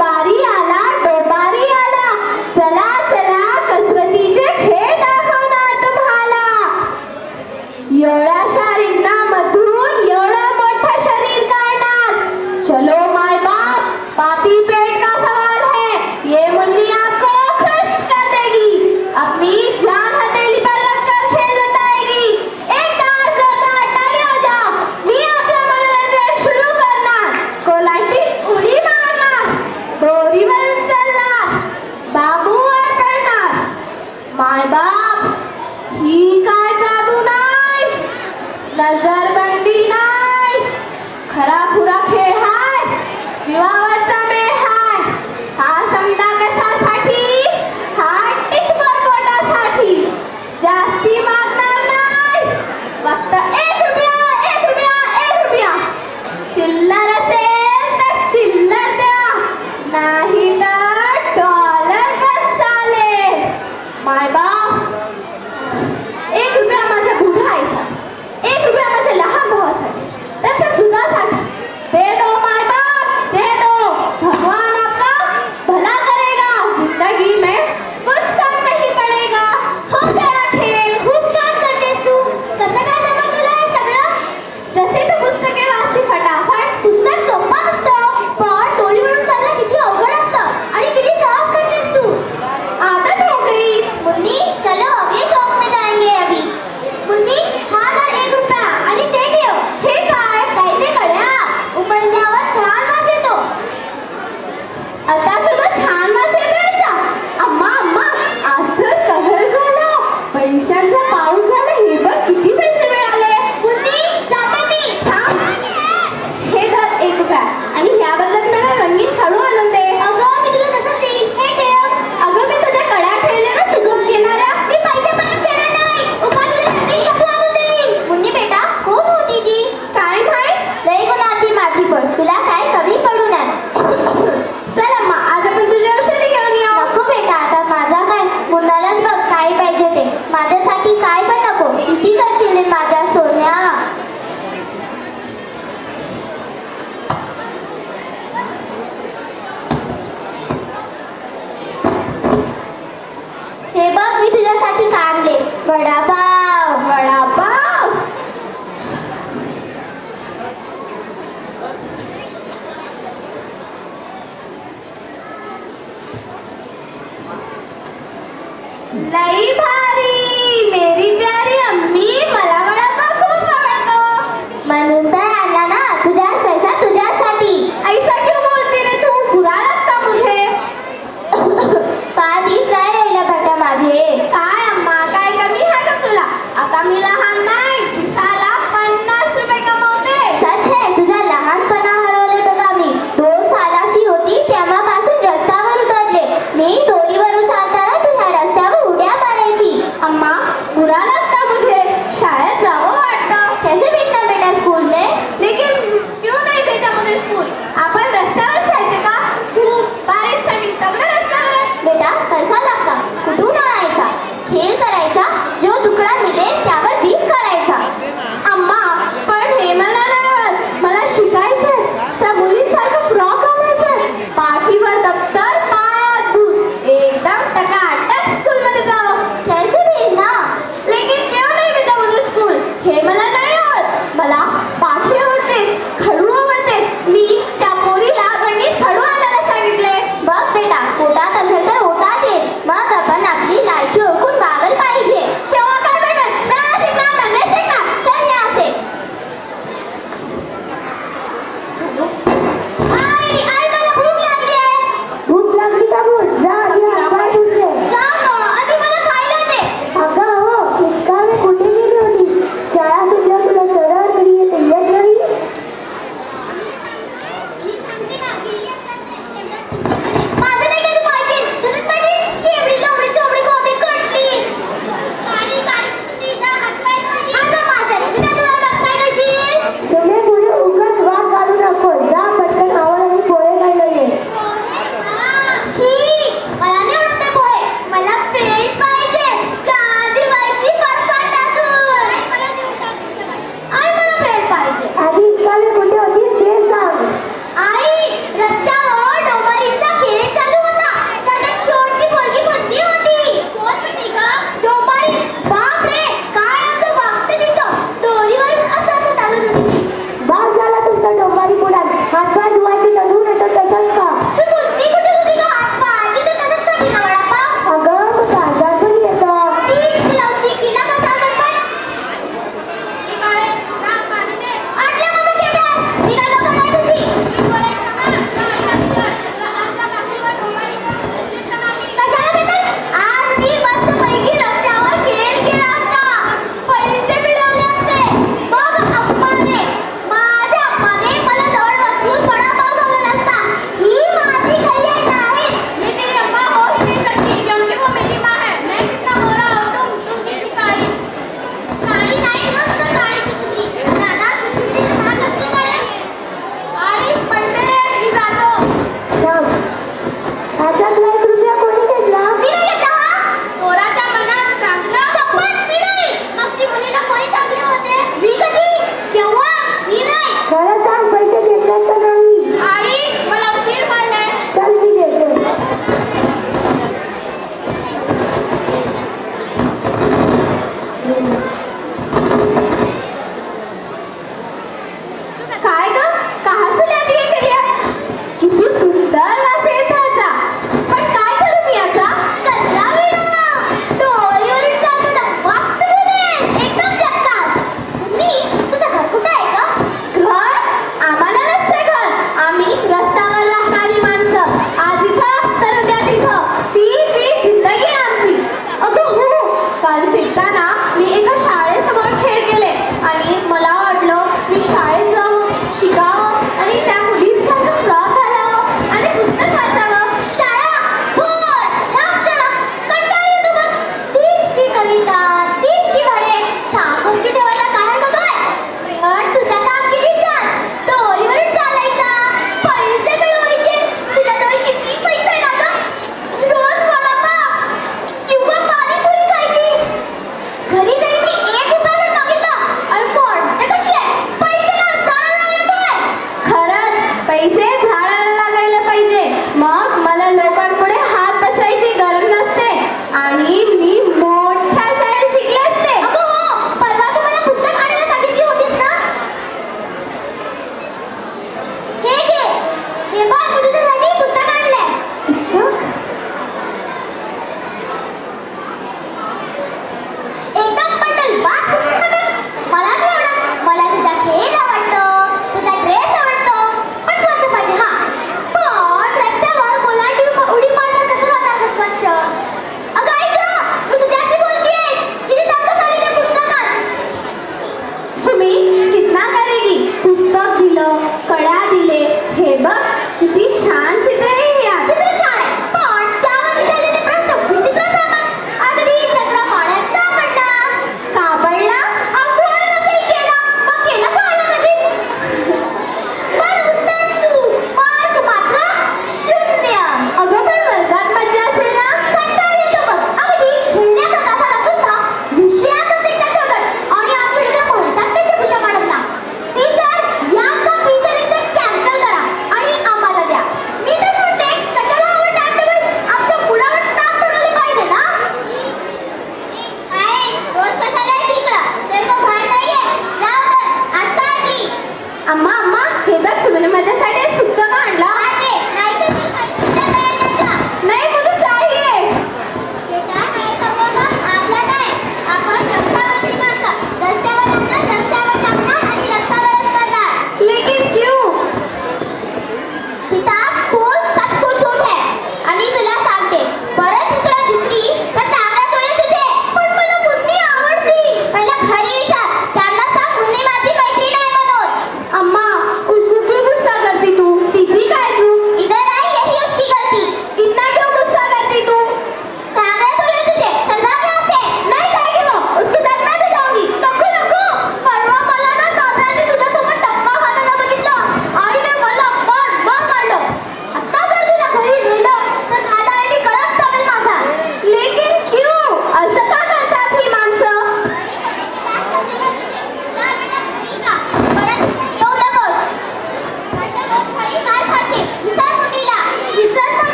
डोबारी आला, डोबारी आला, चला चला कसरतीचे खेळ दाखवणार तुम्हाला. एवढ्याशा रिंगणामधून एवढं मोठं शरीर काढणार. चलो माय बाप, पापी पेट का सवाल है. ये मुन्नी आपको खुश कर देगी, अपनी जान हथेली पर रखकर खेल बताएगी. एक तास जोरदार ताली हो जाओ. मी आपला मनोरंजन सुरू करणार. कोलांटी उडी मारणार, दोरीवर उचलणार, बांबूवर करणार. माय बाप, ही काय जादू नाही, नजरबंदी नाही, खरा खुरा खेळ हाय, जीवावरचा मेळ हाय. हा समजा कशासाठी, हा टिचभर पोटासाठी. जास्ती मागणार नाही, फक्त 1 रुपया, 1 रुपया, 1 रुपया. चिल्लर असेल तर चिल्लर द्या, नाही तर डॉलर पण चालेल. माय बाप, 1 रुपया माझ्या बुढा आईसाठी, 1 रुपया माझ्या लहान भावासाठी, त्याच्या दुधासाठी. दे दो माय बाप, दे दो. भगवान आपका भला करेगा, जिंदगी में कुछ कम नहीं पड़ेगा. हो गया खेळ. खूप छान करतेस तू. कसं काय जमा तुला हे सगळं? जसे तू पुस्तके वाचते फटाफट. पुस्तक सोपं असतं, पण दोरीवरून चालणं किती अवघड असतं आणि किती साहस करतेस तू. आदत हो गई. मुन्नी चलो अगले चौक में जाएंगे अभी. मुन्नी हा दर 1 रुपया आणि ते ठेव. हे काय? जायचे कळ्या. उमलल्यावर छान वास येतो. आता सुद्धा छान वास येतो. अम्मा अम्मा, आज तर कहर झाला, पैशांचा पाऊस झाला. हे बघ किती पैसे मिळाले. मुन्नी जाते मी. थांब. हे धर 1 रुपया आणि ह्या बदल्यात मला रंगीन खडू आणून दे. अगं मी तुला तसंच देईन. हे ठेव. अगं मी तुझ्या कड्या ठेवल्या ना सुगम घेणाऱ्या. मी पैसे परत देणार नाही. उभा तुला रंगीन खडू आणून देईन. मुन्नी बेटा, खूप होती ती. काय माहित, लय गुणाची माझी पण तुला काय कमी पडू नये. चल अम्मा, आज आपण तुझ्या औषधी घेऊन येऊ. नको बेटा, आता माझा काय, मुन्नालाच बघ काय पाहिजे ते. माझ्यासाठी काय पण नको. किती करशील माझ्या सोन्या. हे बघ मी तुझ्यासाठी काय आणले. वडापाव. वडापाव. लई भारी, मेरी प्यारी अम्मी, मला वडापाव खूप आवडतो. म्हणून तर आणला ना. तुझ्याच पैसा तुझ्यासाठी. ऐसा क्यों बोलती रे तू, बुरा लगता मुझे. 5 दिवस नाही राहिला बेटा माझे. काय अम्मा, काय कमी आहे का तुला? आता मी लहान नाही, दिवसाला 50 रुपये कमवते. सच है, तुझा लहानपणा हरवले बघा मी. 2 सालाची होती तेव्हापासून रस्त्यावर उतरले. मी दोरीवर उचलताना तुझ्या रस्त्यावर उड्या मारायची. अम्मा, बुरा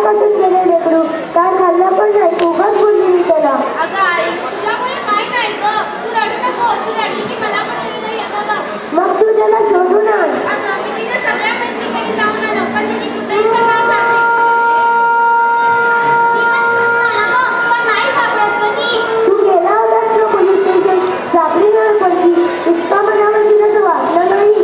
कसंच गेले लेकरू, काय खाल्लं पण नाही, उगाच बोलली मी त्याला. अगं आई, तुझ्यामुळे काय नाही गं, तू रडू नको, तू रडली की मला पण रडू येतं बघ. मग तू त्याला शोधून आण. अगं मी तिच्या सगळ्या मैत्रिणीकडे जाऊन आलो, पण तिने कुठेही पण नाही सापडली. ती पण शोधून आला गं, पण नाही सापडत पण ती. तू गेला होतास ना पोलीस स्टेशन, सापडी नाही पण ती. इतका मनावर तिला तर वाटलं नाही.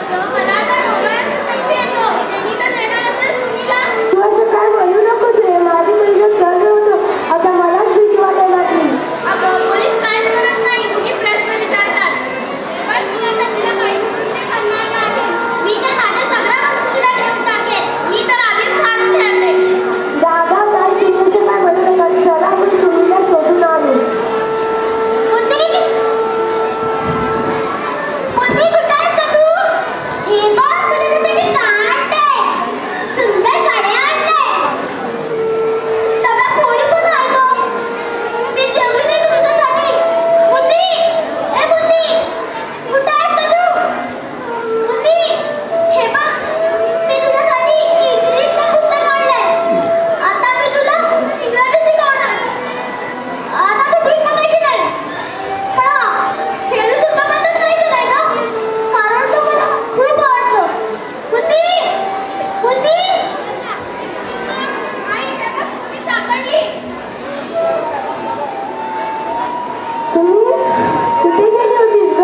अगं मला तर डोळ्यात साक्षी येतो, त्यांनी तर नेणार असेल सुनीला. तू असं काय बोलू नकोस रे, माझी पहिलं कळलं होतं, आता मलाच भीती वाटायला लागली. अगं पोलीस काहीच करत नाही, उगी प्रश्न विचारतात. पण मी आता तिला काही कुठे करणार नाही. मी तर माझ्या सगळ्या वस्तू तिला देऊन टाकेन. मी तर आधीच काढून ठेवले. दादा काय तुम्ही काय म्हणू नका, चला आपण सुनीला शोधून आणू. कुठे कुठे आहेस का तू? हे बघ मी तुझ्यासाठी काय आणलंय. सुंदर कडे आणले. डब्यात पोळी पण आहे गं. मी जेवली नाही का तुझ्यासाठी? बुद्धी, ए बुद्धी, कुठे आहेस का तू? बुद्धी, हे बघ मी तुझ्यासाठी इंग्लिशचं पुस्तक आणलंय. आता मी तुला इंग्रजी शिकवणार. आता तू भीक मागायची नाही. पण हा, खेळ सुद्धा बंद करायचं नाही का? कारण तो मला खूप आवडतो. बुद्धी, बुद्धी. आई, हे बघ, मी सापडली. सुनी, कुठे गेली होतीस ग?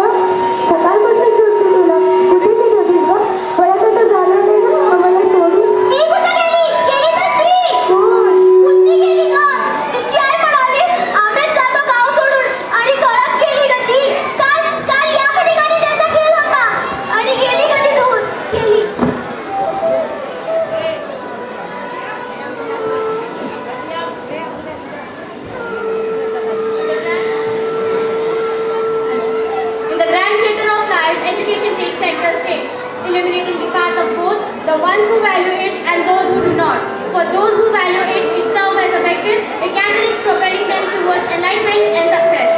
सकाळपासून शोधते तुला. कुठे गेली होतीस ग? परत असं झालं नाही ना आम्हाला सोडून? ती कुठे गेली? गेली तर ती. कोण? बुद्धी गेली गं. तिची आई म्हणाली, आम्हीच जातो गाव सोडून. आणि खरंच गेली गं ती. काल या ठिकाणी त्यांचा खेळ होता. आणि गेली गं ती दूर. गेली. In the grand theatre of life, education takes center stage, illuminating the path of both the ones who value it and those who do not. For those who value it, it serves as a beacon, a catalyst propelling them towards enlightenment and success.